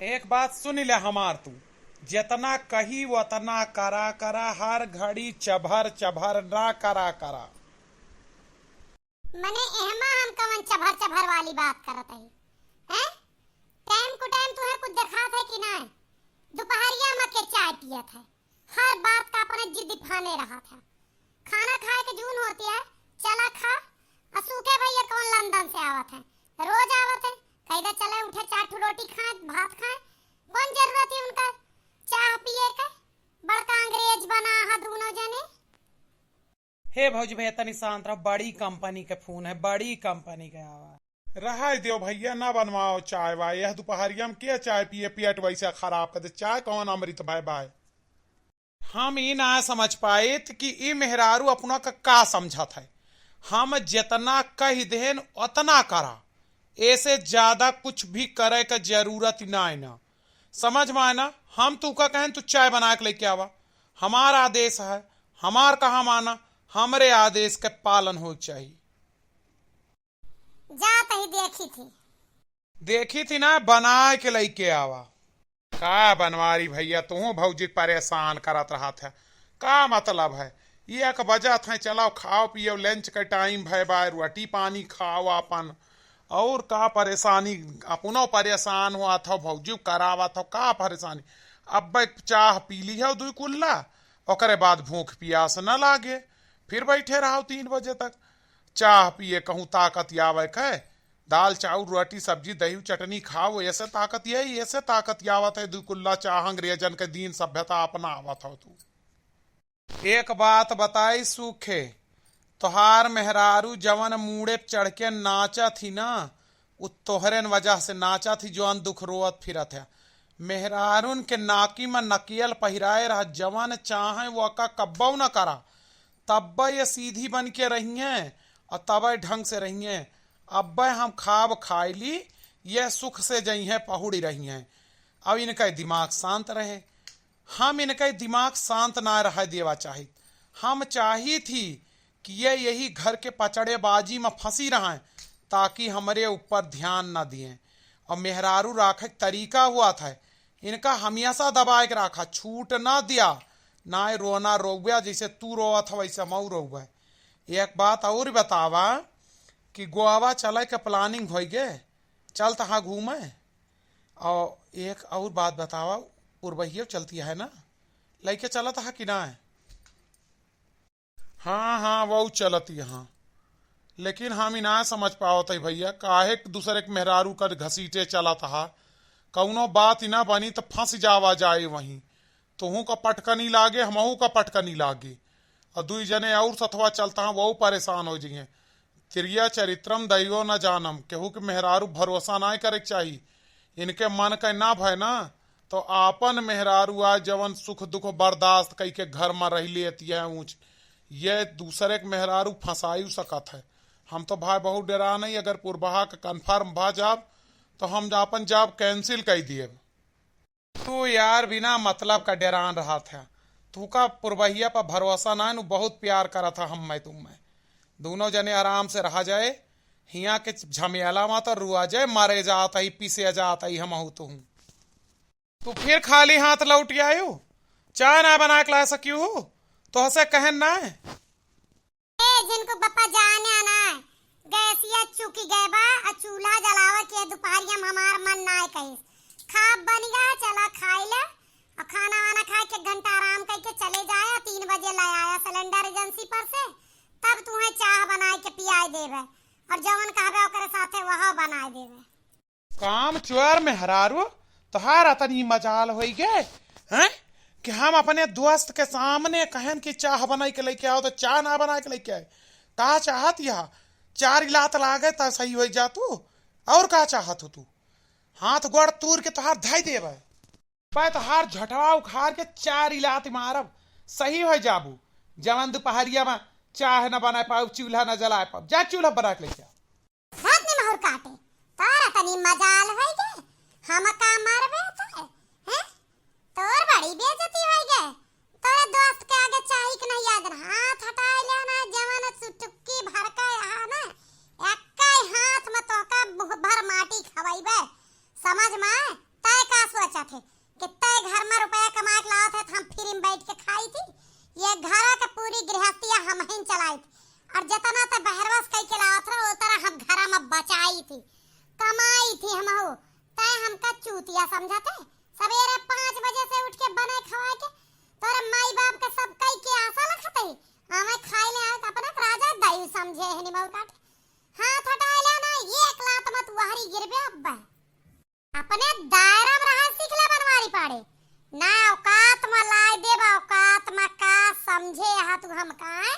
एक बात सुन ले हमार तू। जितना कही उतना करा करा, हर घड़ी चभर चभर ना करा करा। मने एहमा हम कवन चभर चभर वाली बात करत हई हैं? टाइम को टाइम तुहे कुछ दिखात है कि ना? दोपहरिया में के चाय पियत है, हर बात का अपने जिद फाने रहा था। खाना खाए के जून होती है, चला खा। असुके भैया कौन लंदन से आवत है, रोज आवत है। कहिदा चले उठे चार रोटी खाए भात खाए, कौन जरूरत है उनका चाय पिए के? बड़का अंग्रेज बना हा दोनों जने। हे भौजी भैया तनी शांत रहो, बड़ी कंपनी के फोन है, बड़ी कंपनी के आवाज। रहा दियो भैया, ना बनवाओ चाय वाय। यह दोपहरिया में क्या चाय पिए, पेट वैसे खराब कर दे। चाय कौन अमृत भाई भाई। हम ई ना समझ पाए कि ई मेहरारू अपना का समझत है। हम जितना कह देन उतना करा, ऐसे ज्यादा कुछ भी करे का जरूरत ना है ना। समझ में आए ना? हम तू का कहें तू चाय बना के लेके आवा, हमारा आदेश है, हमार कहा माना, हमरे आदेश के पालन हो चाहिए। जात ही देखी थी ना, बना के लेके आवा। का बनवारी भैया, तू भौजी परेशान करत रहा था। का मतलब है? ये एक वजह था, चलाओ खाओ पियो, लंच के टाइम भय बाय, रोटी पानी खाओ अपन। और का परेशानी, अपनो परेशान हुआ था, भौजी करावा था। का परेशानी? अब चाह पी ली है दू कुल्ला, ओकरे बाद भूख प्यास न लागे, फिर बैठे रहो 3 बजे तक। चाह पिए कहूँ ताकत आवे है। दाल चाउर रोटी सब्जी दही चटनी खाओ, ऐसे ताकत यही, ऐसे ताकत आवत है। दू कुल्ला चाह अंग्रेजन के दिन सभ्यता अपना आवत हो। तू एक बात बताई सूखे, तोहार मेहरारू जवन मूड़े चढ़ के नाचा थी ना, उ तोहरे वजह से नाचा थी, जवन दुख रोवत फिरत है। मेहरारून के नाकी में नकियल पहिराए रहा, जवन चाहे वो का कब्बो न करा, तब ये सीधी बन के रही हैं और तब ढंग से रही हैं। अब हम खाब खाई ली, ये सुख से जई हैं पहुड़ी रही हैं। अब इनका दिमाग शांत रहे, हम इनका दिमाग शांत ना रह देवा चाहिए। हम चाही थी कि ये यही घर के पचड़ेबाजी में फंसी रहें, ताकि हमारे ऊपर ध्यान न दिए। और मेहरारू राखे तरीका हुआ था, इनका हमेशा दबाए के रखा, छूट ना दिया। ना रोना रोगया, जैसे तू रोआ था वैसे मऊ रोगा। एक बात और बतावा कि गोवा चले के प्लानिंग हो गए, चल तहाँ घूमे। और एक और बात बतावा, उर्वहियो चलती है ना, लेके चला था कि ना है? हाँ हाँ वो चलती है हाँ। लेकिन हम ना समझ पाओ थे भैया, काहे दूसरे के मेहरारू कर घसीटे चला था। कौनो बात ना बनी तो फंस जावा जाए वहीं, तुहू का पटकनी लागे हमहू का पटकनी लागे, और 2 जने और सथवा चलता वो परेशान हो जाइए। त्रिया चरित्रम दैवो न जानम, केहू के मेहरारू भरोसा ना करे चाहिए। इनके मन का ना भय ना, तो आपन मेहरारू आज जवन सुख दुख बर्दाश्त कई के घर में रह लेती है ऊंच, ये दूसरे के मेहरारू फंसाई सकत है। हम तो भाई बहुत डरा नहीं, अगर पूर्वाहा का कन्फर्म भा जाब तो हम अपन जॉब कैंसिल कर दिए। तू यार बिना मतलब का डरान रहा था, तू का पुरवहिया पर भरोसा ना, बहुत प्यार करा था हम मैं तुम में। दोनों जने आराम से रहा जाए, हिया के झमेला में तो रुआ जाए, मारे जाता ही पीसे जाता ही हम तू फिर खाली हाथ लौट आयो। चाय ना बना के ला सकी हो तो हसे कहन ना है। जिनको पापा जाने आना है, गैसिया चुकी गए बा, चूल्हा जलावा के दोपहरिया में हमार मन ना है कहीं। खाब बन गया, चला खाई ले, और खाना वाना खा के घंटा आराम करके चले जाया। 3 बजे ले आया सिलेंडर एजेंसी पर से, तब तुम्हें चाय बना के पियाई देवे, और जवन कहबे ओकरे साथे वह बनाए देवे। काम चोर में हरारो तोहार तनी मजाल हो गए हैं कि हम अपने दोस्त के सामने कहन कि चाह बना के लेके आओ, तो चाह ना बना के लेके आए। का चाहत यह 4 इलात लागे तो सही हो जा तू, और का चाहत हो तू? हाथ गोड़ तूर के तोहार धाई देवे, तोहार झटवा उखाड़ के 4 इलात मारब, सही हो जाबू। जवन दोपहरिया में चाह न बना पाऊ, चूल्हा न जला पाऊ, जा चूल्हा बना के लेके आओ। हाथ में महर काटे तारा तनी मजाल हो गए, हम का मारबे तो हैं? तोर बड़ी बेइज्जती हो गए। तोरे दोस्त के आगे चाही कि नहीं याद रहा, हाथ हटा ले ना, जवान सुटुक्की भर के आ ना, एक हाथ में तो का भर माटी खवाइबे, समझ में? तय का थे कि तय घर में रुपया कमा के लाओ थे, हम फ्री में बैठ के खाई थी। ये घर के पूरी गृहस्थिया हम ही चलाई थी, और जितना तो बहरवस कई के लाओ था उतना हम घर में बचाई थी, कमाई थी हम हो। तय हमका चूतिया समझते, सवेरे 5 बजे से उठ के बने खवा के तोरे माई बाप के सब कई के आशा रखते हमें खाई ले आए अपना राजा दाई समझे है निमल काट हाथ हटा ले ना, एक लात मत वहरी गिरबे। अब्बा अपने दायरा में रह सीख ले बनवारी पाड़े ना, औकात में लाई दे, औकात में का समझे हा तू हमका है?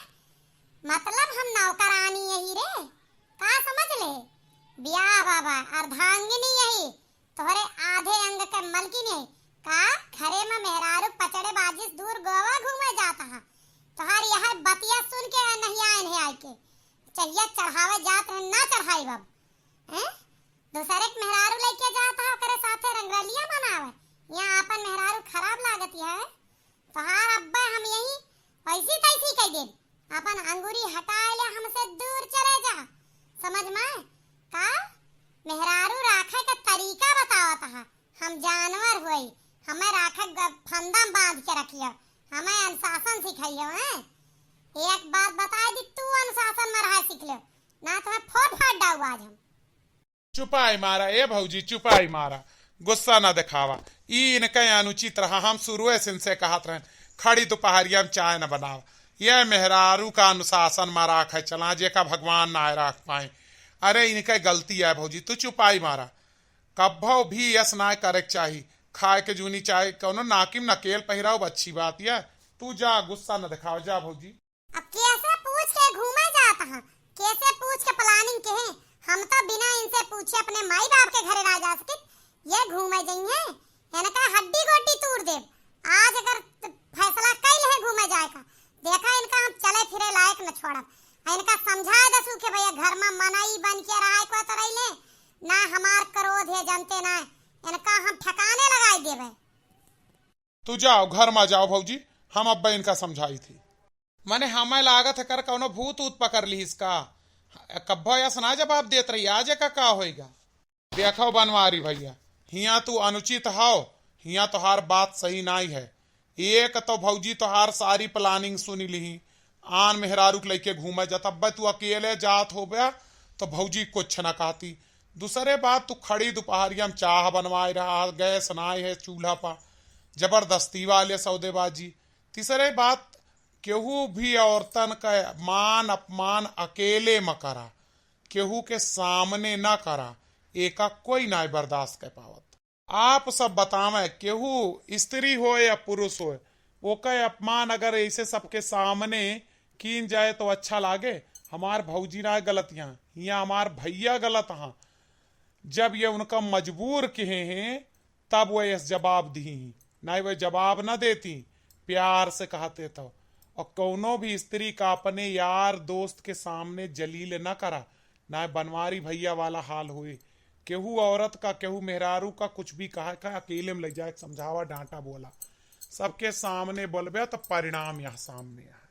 मतलब हम नौकरानी यही रे का समझ ले, ब्याह बाबा अर्धांगिनी यही तोहरे आधे अंग के मलकिन है का। घरे में मेहरारू पचड़े बाजिस दूर गोवा घूमे जाता है, तोहार यह बतिया सुन के नहीं आए नहीं आए के चलिए चढ़ावे जात है ना चढ़ाई बब हैं। दूसरे के मेहरारू लेके जाता है ओकरे साथे रंगरलिया बनावे, यहाँ अपन मेहरारू खराब लागत है। तोहार अब्बा हम यही ऐसी तैसी कह दे, अपन अंगूरी हटा ले हमसे दूर चले जा, समझ में का। मेहरारू राखे का तरीका बतावत है, हम जानवर हुई, हमें राखे फंदा बांध के रखियो, हमें अनुशासन सिखाइयो हैं। एक बात बता दी, तू अनुशासन में रह सीख ले ना तो फोट फाट डाऊ आज हम। चुपाई मारा ए भौजी, चुपाई मारा, गुस्सा ना दिखावा। ई इनके अनुचित रहा, हम शुरू से इनसे कहत रहे खड़ी दोपहरिया में चाय न बनावा। यह मेहरारू का अनुशासन में राख है चला, जे का भगवान ना राख पाए। अरे इनके गलती है भौजी, तू चुपाई मारा। कब्भो भी यस ना करे चाहिए, खाए के जूनी चाहे कौनो नाकिम नकेल पहिराओ अच्छी बात है। तू जा, गुस्सा न दिखाओ, जा भौजी। अब कैसे पूछ के घूमे जाता है, कैसे पूछ के प्लानिंग के है, हम तो बिना इनसे पूछे अपने माई बाप के घरे ना जा सके। ये घूमे जाइए इनका हड्डी गोड्डी तोड़ दे। आज अगर फैसला कैल है घूमे जाए का, देखा इनका हम चले फिरे लायक न छोड़ब। इनका समझा दसू के भैया घर में मनाई बन के रहा को तो रही ले ना, हमार क्रोध है जनते ना, इनका हम ठिकाने लगाई देवे। तू जाओ घर में जाओ भौजी, हम अब्बा इनका समझाई थी। मने हमें लागत है कर कौनो भूत ऊत पकड़ ली इसका, कब्बो या सुना जवाब देत रही आज का होएगा। देखो बनवारी भैया, हिया तू अनुचित हो, हिया तोहार बात सही नहीं है। एक तो भौजी तोहार सारी प्लानिंग सुनी ली, आन मेहरारू के लेके घूमे जा, तब तू अकेले जात हो गया तो भौजी कुछ न कहती। दूसरे बात तू खड़ी दोपहरिया में चाह बनवाए रहा, गैस नाई है चूल्हा पर, जबरदस्ती वाले सौदेबाजी। तीसरे बात केहू भी औरतन का मान अपमान अकेले में करा, केहू के सामने ना करा, एका कोई ना बर्दाश्त कर पावत। आप सब बतावे केहू स्त्री हो या पुरुष हो, वो का अपमान अगर ऐसे सबके सामने कीन जाए तो अच्छा लागे। हमार भौजी ना गलतियां, या हमार भैया गलत हाँ, जब ये उनका मजबूर कहे हैं तब वो इस जवाब दी, ना वो जवाब न देती, प्यार से कहते तो। और कौनो भी स्त्री का अपने यार दोस्त के सामने जलील न करा, ना बनवारी भैया वाला हाल हुए। केहू औरत का केहू मेहरारू का कुछ भी कहा अकेले में ले जाए, समझावा डांटा बोला, सबके सामने बोलबे तो परिणाम यहाँ सामने है।